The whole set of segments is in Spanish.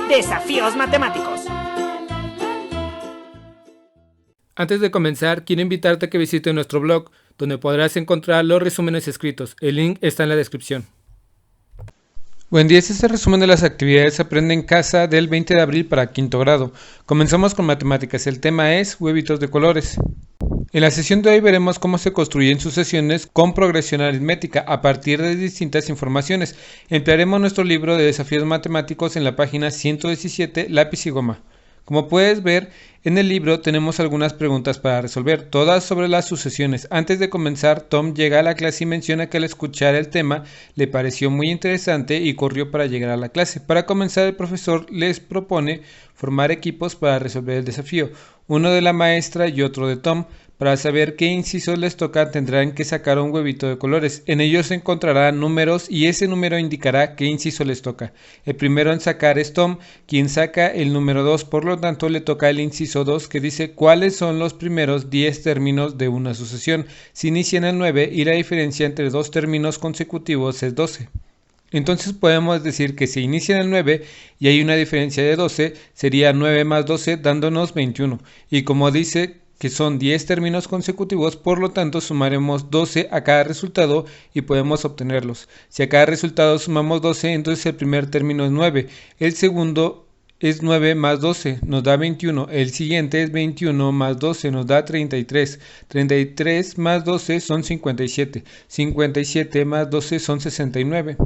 Desafíos matemáticos. Antes de comenzar, quiero invitarte a que visites nuestro blog, donde podrás encontrar los resúmenes escritos. El link está en la descripción. Buen día, este es el resumen de las actividades Aprende en Casa del 20 de abril para quinto grado. Comenzamos con matemáticas. El tema es huevitos de colores. En la sesión de hoy veremos cómo se construyen sucesiones con progresión aritmética a partir de distintas informaciones. Emplearemos nuestro libro de desafíos matemáticos en la página 117, lápiz y goma. Como puedes ver, en el libro tenemos algunas preguntas para resolver, todas sobre las sucesiones. Antes de comenzar, Tom llega a la clase y menciona que al escuchar el tema le pareció muy interesante y corrió para llegar a la clase. Para comenzar, el profesor les propone formar equipos para resolver el desafío, uno de la maestra y otro de Tom. Para saber qué incisos les toca tendrán que sacar un huevito de colores. En ellos se encontrarán números y ese número indicará qué inciso les toca. El primero en sacar es Tom, quien saca el número 2, por lo tanto le toca el inciso 2 que dice cuáles son los primeros 10 términos de una sucesión. Se inicia en el 9 y la diferencia entre dos términos consecutivos es 12. Entonces podemos decir que se inicia en el 9 y hay una diferencia de 12, sería 9 más 12 dándonos 21. Y como dice que son 10 términos consecutivos, por lo tanto sumaremos 12 a cada resultado y podemos obtenerlos. Si a cada resultado sumamos 12, entonces el primer término es 9, el segundo es 9 más 12, nos da 21, el siguiente es 21 más 12, nos da 33, 33 más 12 son 57, 57 más 12 son 69.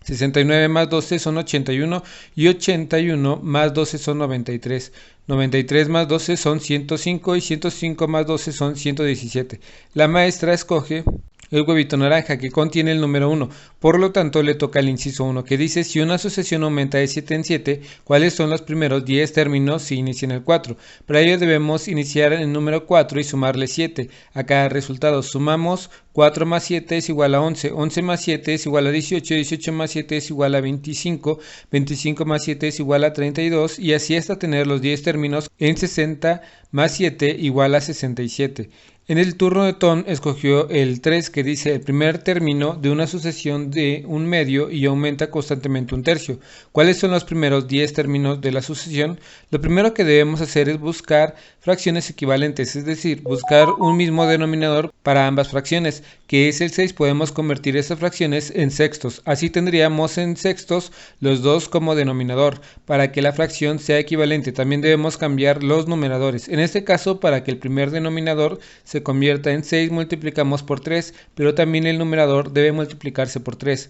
69 más 12 son 81 y 81 más 12 son 93. 93 más 12 son 105 y 105 más 12 son 117. La maestra escoge el huevito naranja que contiene el número 1, por lo tanto le toca el inciso 1 que dice si una sucesión aumenta de 7 en 7, ¿cuáles son los primeros 10 términos si inicia en el 4? Para ello debemos iniciar en el número 4 y sumarle 7 a cada resultado. Sumamos 4 más 7 es igual a 11, 11 más 7 es igual a 18, 18 más 7 es igual a 25, 25 más 7 es igual a 32 y así hasta tener los 10 términos en 60 más 7 igual a 67. En el turno de Tom escogió el 3 que dice el primer término de una sucesión de un medio y aumenta constantemente un tercio. ¿Cuáles son los primeros 10 términos de la sucesión? Lo primero que debemos hacer es buscar fracciones equivalentes, es decir, buscar un mismo denominador para ambas fracciones, que es el 6. Podemos convertir esas fracciones en sextos. Así tendríamos en sextos los 2 como denominador. Para que la fracción sea equivalente también debemos cambiar los numeradores. En este caso, para que el primer denominador se convierta en 6 multiplicamos por 3, pero también el numerador debe multiplicarse por 3.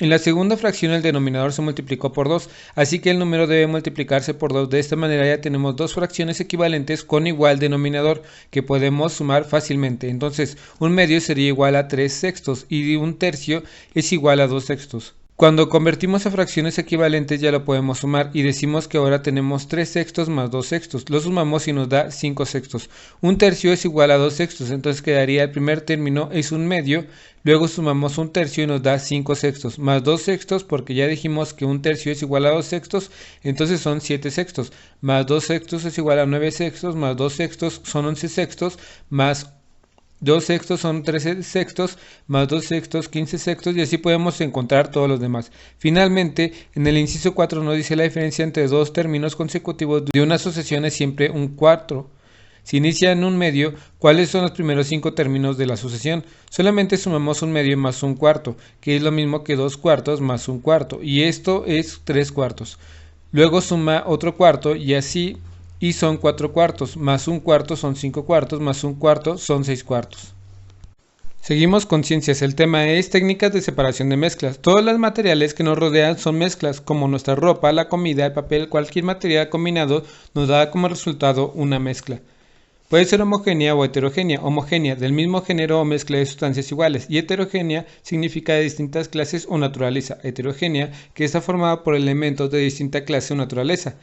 En la segunda fracción el denominador se multiplicó por 2, así que el número debe multiplicarse por 2. De esta manera ya tenemos dos fracciones equivalentes con igual denominador que podemos sumar fácilmente. Entonces un medio sería igual a 3 sextos y un tercio es igual a 2 sextos. Cuando convertimos a fracciones equivalentes ya lo podemos sumar y decimos que ahora tenemos 3 sextos más 2 sextos. Lo sumamos y nos da 5 sextos. Un tercio es igual a 2 sextos, entonces quedaría el primer término es un medio, luego sumamos un tercio y nos da 5 sextos, más 2 sextos porque ya dijimos que un tercio es igual a 2 sextos, entonces son 7 sextos, más 2 sextos es igual a 9 sextos, más 2 sextos son 11 sextos, más 2 sextos son 13 sextos, más 2 sextos, 15 sextos y así podemos encontrar todos los demás. Finalmente, en el inciso 4 nos dice la diferencia entre dos términos consecutivos de una sucesión es siempre un cuarto. Si inicia en un medio, ¿cuáles son los primeros 5 términos de la sucesión? Solamente sumamos un medio más un cuarto, que es lo mismo que 2 cuartos más un cuarto, y esto es 3 cuartos. Luego suma otro cuarto y así... y son 4 cuartos, más un cuarto son 5 cuartos, más un cuarto son 6 cuartos. Seguimos con ciencias, el tema es técnicas de separación de mezclas. Todos los materiales que nos rodean son mezclas, como nuestra ropa, la comida, el papel, cualquier material combinado nos da como resultado una mezcla. Puede ser homogénea o heterogénea. Homogénea, del mismo género o mezcla de sustancias iguales, y heterogénea significa de distintas clases o naturaleza. Heterogénea, que está formada por elementos de distinta clase o naturaleza.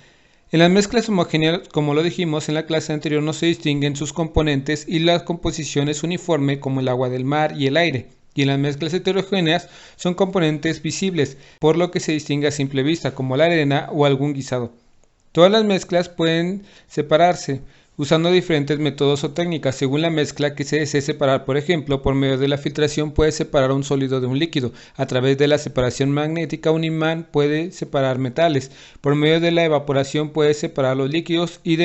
En las mezclas homogéneas, como lo dijimos en la clase anterior, no se distinguen sus componentes y la composición es uniforme como el agua del mar y el aire. Y en las mezclas heterogéneas son componentes visibles, por lo que se distingue a simple vista, como la arena o algún guisado. Todas las mezclas pueden separarse usando diferentes métodos o técnicas según la mezcla que se desee separar. Por ejemplo, por medio de la filtración puede separar un sólido de un líquido. A través de la separación magnética, un imán puede separar metales. Por medio de la evaporación puede separar los líquidos y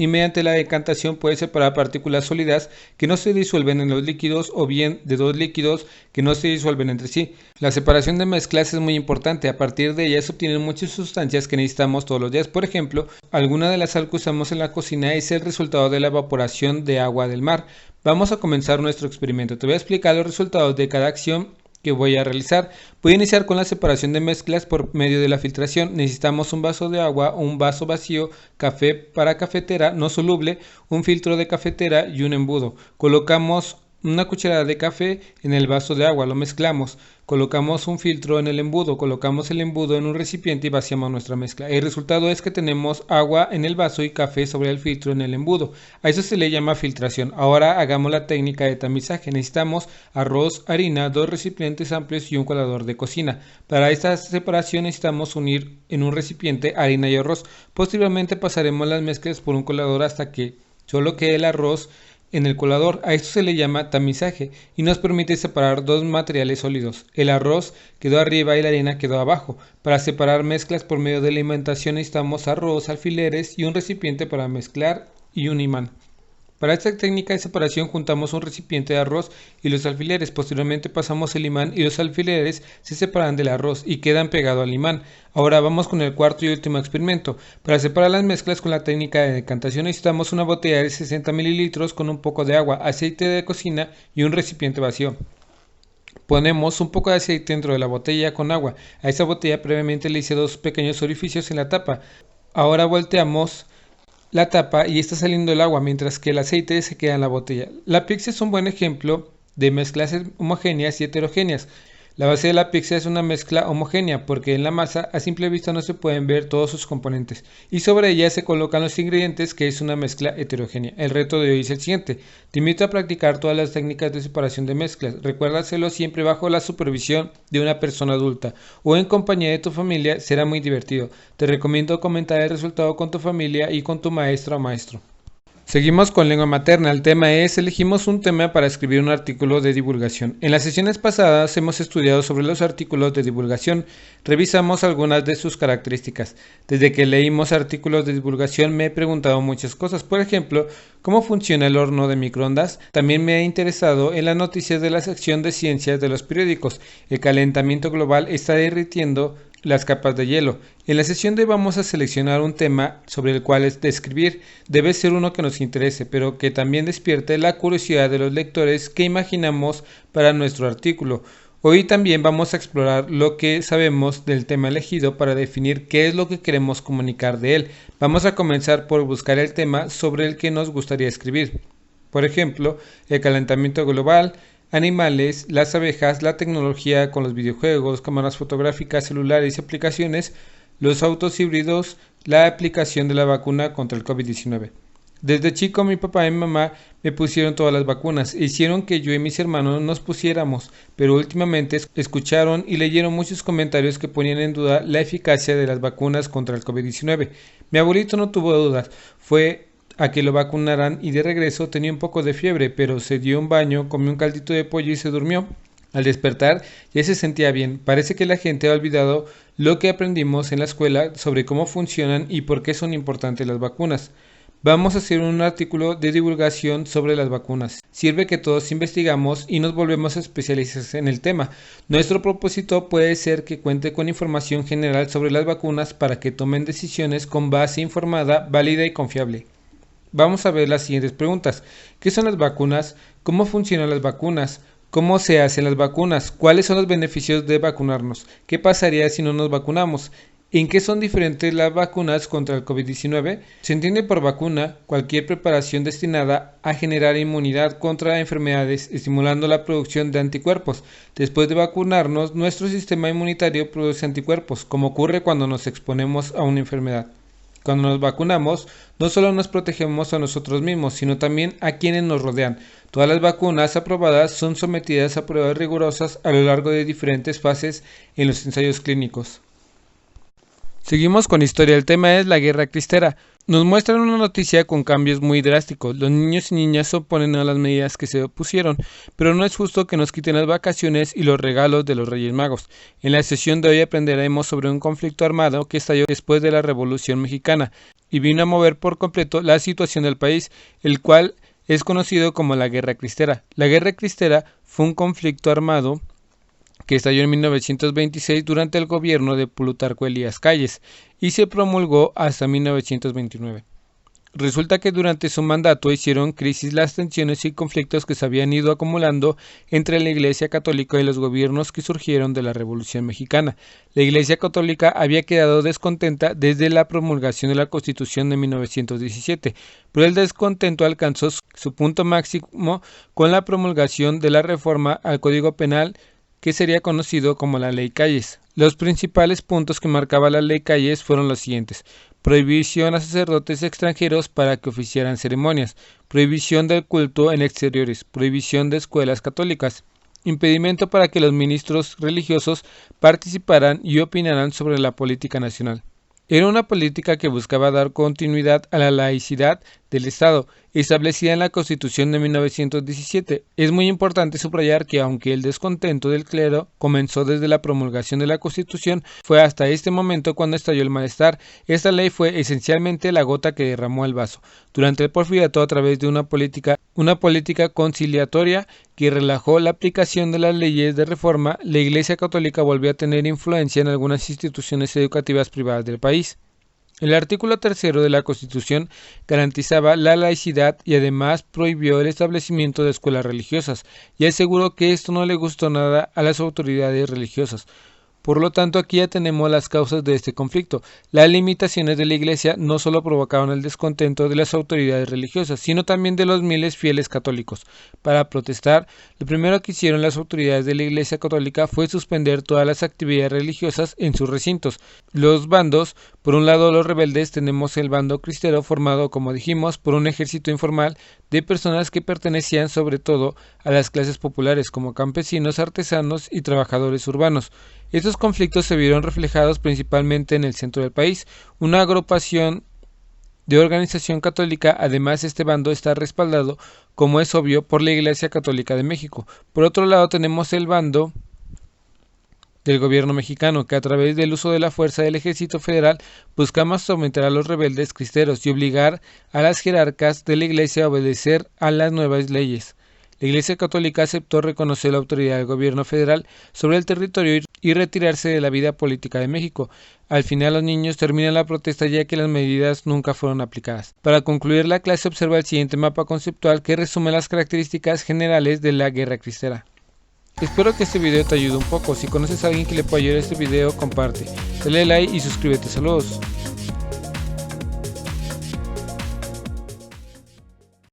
mediante la decantación puede separar partículas sólidas que no se disuelven en los líquidos o bien de dos líquidos que no se disuelven entre sí. La separación de mezclas es muy importante. A partir de ella se obtienen muchas sustancias que necesitamos todos los días. Por ejemplo, alguna de la sal que usamos en la cocina es el resultado de la evaporación de agua del mar. Vamos a comenzar nuestro experimento. Te voy a explicar los resultados de cada acción que voy a realizar. Voy a iniciar con la separación de mezclas por medio de la filtración. Necesitamos un vaso de agua, un vaso vacío, café para cafetera no soluble, un filtro de cafetera y un embudo. Colocamos una cucharada de café en el vaso de agua, lo mezclamos, colocamos un filtro en el embudo, colocamos el embudo en un recipiente y vaciamos nuestra mezcla. El resultado es que tenemos agua en el vaso y café sobre el filtro en el embudo. A eso se le llama filtración. Ahora hagamos la técnica de tamizaje. Necesitamos arroz, harina, dos recipientes amplios y un colador de cocina. Para esta separación necesitamos unir en un recipiente harina y arroz. Posteriormente pasaremos las mezclas por un colador hasta que solo quede el arroz en el colador. A esto se le llama tamizaje y nos permite separar dos materiales sólidos. El arroz quedó arriba y la harina quedó abajo. Para separar mezclas por medio de la imanación necesitamos arroz, alfileres y un recipiente para mezclar y un imán. Para esta técnica de separación juntamos un recipiente de arroz y los alfileres. Posteriormente pasamos el imán y los alfileres se separan del arroz y quedan pegados al imán. Ahora vamos con el cuarto y último experimento. Para separar las mezclas con la técnica de decantación necesitamos una botella de 60 mililitros con un poco de agua, aceite de cocina y un recipiente vacío. Ponemos un poco de aceite dentro de la botella con agua. A esa botella previamente le hice dos pequeños orificios en la tapa. Ahora volteamos la tapa y está saliendo el agua mientras que el aceite se queda en la botella. La pizza es un buen ejemplo de mezclas homogéneas y heterogéneas. La base de la pizza es una mezcla homogénea porque en la masa a simple vista no se pueden ver todos sus componentes y sobre ella se colocan los ingredientes, que es una mezcla heterogénea. El reto de hoy es el siguiente. Te invito a practicar todas las técnicas de separación de mezclas. Recuerda hacerlo siempre bajo la supervisión de una persona adulta o en compañía de tu familia. Será muy divertido. Te recomiendo comentar el resultado con tu familia y con tu maestra o maestro. Seguimos con lengua materna. El tema es: elegimos un tema para escribir un artículo de divulgación. En las sesiones pasadas hemos estudiado sobre los artículos de divulgación. Revisamos algunas de sus características. Desde que leímos artículos de divulgación me he preguntado muchas cosas. Por ejemplo, ¿cómo funciona el horno de microondas? También me he interesado en las noticias de la sección de ciencias de los periódicos. El calentamiento global está derritiendo las capas de hielo. En la sesión de hoy vamos a seleccionar un tema sobre el cual escribir. Debe ser uno que nos interese, pero que también despierte la curiosidad de los lectores que imaginamos para nuestro artículo. Hoy también vamos a explorar lo que sabemos del tema elegido para definir qué es lo que queremos comunicar de él. Vamos a comenzar por buscar el tema sobre el que nos gustaría escribir. Por ejemplo, el calentamiento global, animales, las abejas, la tecnología con los videojuegos, cámaras fotográficas, celulares y aplicaciones, los autos híbridos, la aplicación de la vacuna contra el COVID-19. Desde chico mi papá y mi mamá me pusieron todas las vacunas e hicieron que yo y mis hermanos nos pusiéramos, pero últimamente escucharon y leyeron muchos comentarios que ponían en duda la eficacia de las vacunas contra el COVID-19. Mi abuelito no tuvo dudas, fue a que lo vacunaran y de regreso tenía un poco de fiebre, pero se dio un baño, comió un caldito de pollo y se durmió. Al despertar ya se sentía bien. Parece que la gente ha olvidado lo que aprendimos en la escuela sobre cómo funcionan y por qué son importantes las vacunas. Vamos a hacer un artículo de divulgación sobre las vacunas. Sirve que todos investigamos y nos volvemos especialistas en el tema. Nuestro propósito puede ser que cuente con información general sobre las vacunas para que tomen decisiones con base informada, válida y confiable. Vamos a ver las siguientes preguntas. ¿Qué son las vacunas? ¿Cómo funcionan las vacunas? ¿Cómo se hacen las vacunas? ¿Cuáles son los beneficios de vacunarnos? ¿Qué pasaría si no nos vacunamos? ¿En qué son diferentes las vacunas contra el COVID-19? Se entiende por vacuna cualquier preparación destinada a generar inmunidad contra enfermedades, estimulando la producción de anticuerpos. Después de vacunarnos, nuestro sistema inmunitario produce anticuerpos, como ocurre cuando nos exponemos a una enfermedad. Cuando nos vacunamos, no solo nos protegemos a nosotros mismos, sino también a quienes nos rodean. Todas las vacunas aprobadas son sometidas a pruebas rigurosas a lo largo de diferentes fases en los ensayos clínicos. Seguimos con historia. El tema es la Guerra Cristera. Nos muestran una noticia con cambios muy drásticos. Los niños y niñas se oponen a las medidas que se pusieron, pero no es justo que nos quiten las vacaciones y los regalos de los Reyes Magos. En la sesión de hoy aprenderemos sobre un conflicto armado que estalló después de la Revolución Mexicana y vino a mover por completo la situación del país, el cual es conocido como la Guerra Cristera. La Guerra Cristera fue un conflicto armado que estalló en 1926 durante el gobierno de Plutarco Elías Calles y se promulgó hasta 1929. Resulta que durante su mandato hicieron crisis las tensiones y conflictos que se habían ido acumulando entre la Iglesia Católica y los gobiernos que surgieron de la Revolución Mexicana. La Iglesia Católica había quedado descontenta desde la promulgación de la Constitución de 1917, pero el descontento alcanzó su punto máximo con la promulgación de la reforma al Código Penal, que sería conocido como la Ley Calles. Los principales puntos que marcaba la Ley Calles fueron los siguientes: prohibición a sacerdotes extranjeros para que oficiaran ceremonias, prohibición del culto en exteriores, prohibición de escuelas católicas, impedimento para que los ministros religiosos participaran y opinaran sobre la política nacional. Era una política que buscaba dar continuidad a la laicidad del Estado, establecida en la Constitución de 1917. Es muy importante subrayar que aunque el descontento del clero comenzó desde la promulgación de la Constitución, fue hasta este momento cuando estalló el malestar. Esta ley fue esencialmente la gota que derramó el vaso. Durante el Porfiriato, a través de una política conciliatoria que relajó la aplicación de las leyes de reforma, la Iglesia Católica volvió a tener influencia en algunas instituciones educativas privadas del país. El artículo 3 de la Constitución garantizaba la laicidad y además prohibió el establecimiento de escuelas religiosas, y aseguró que esto no le gustó nada a las autoridades religiosas. Por lo tanto, aquí ya tenemos las causas de este conflicto. Las limitaciones de la Iglesia no solo provocaron el descontento de las autoridades religiosas, sino también de los miles fieles católicos. Para protestar, lo primero que hicieron las autoridades de la Iglesia Católica fue suspender todas las actividades religiosas en sus recintos. Los bandos: por un lado los rebeldes, tenemos el bando cristero, formado, como dijimos, por un ejército informal de personas que pertenecían sobre todo a las clases populares, como campesinos, artesanos y trabajadores urbanos. Estos conflictos se vieron reflejados principalmente en el centro del país, una agrupación de organización católica. Además, este bando está respaldado, como es obvio, por la Iglesia Católica de México. Por otro lado, tenemos el bando del gobierno mexicano, que a través del uso de la fuerza del Ejército Federal buscaba someter a los rebeldes cristeros y obligar a las jerarcas de la Iglesia a obedecer a las nuevas leyes. La Iglesia Católica aceptó reconocer la autoridad del gobierno federal sobre el territorio y retirarse de la vida política de México. Al final, los niños terminan la protesta ya que las medidas nunca fueron aplicadas. Para concluir la clase, observa el siguiente mapa conceptual que resume las características generales de la Guerra Cristera. Espero que este video te ayude un poco. Si conoces a alguien que le pueda ayudar a este video, comparte, dale like y suscríbete. Saludos.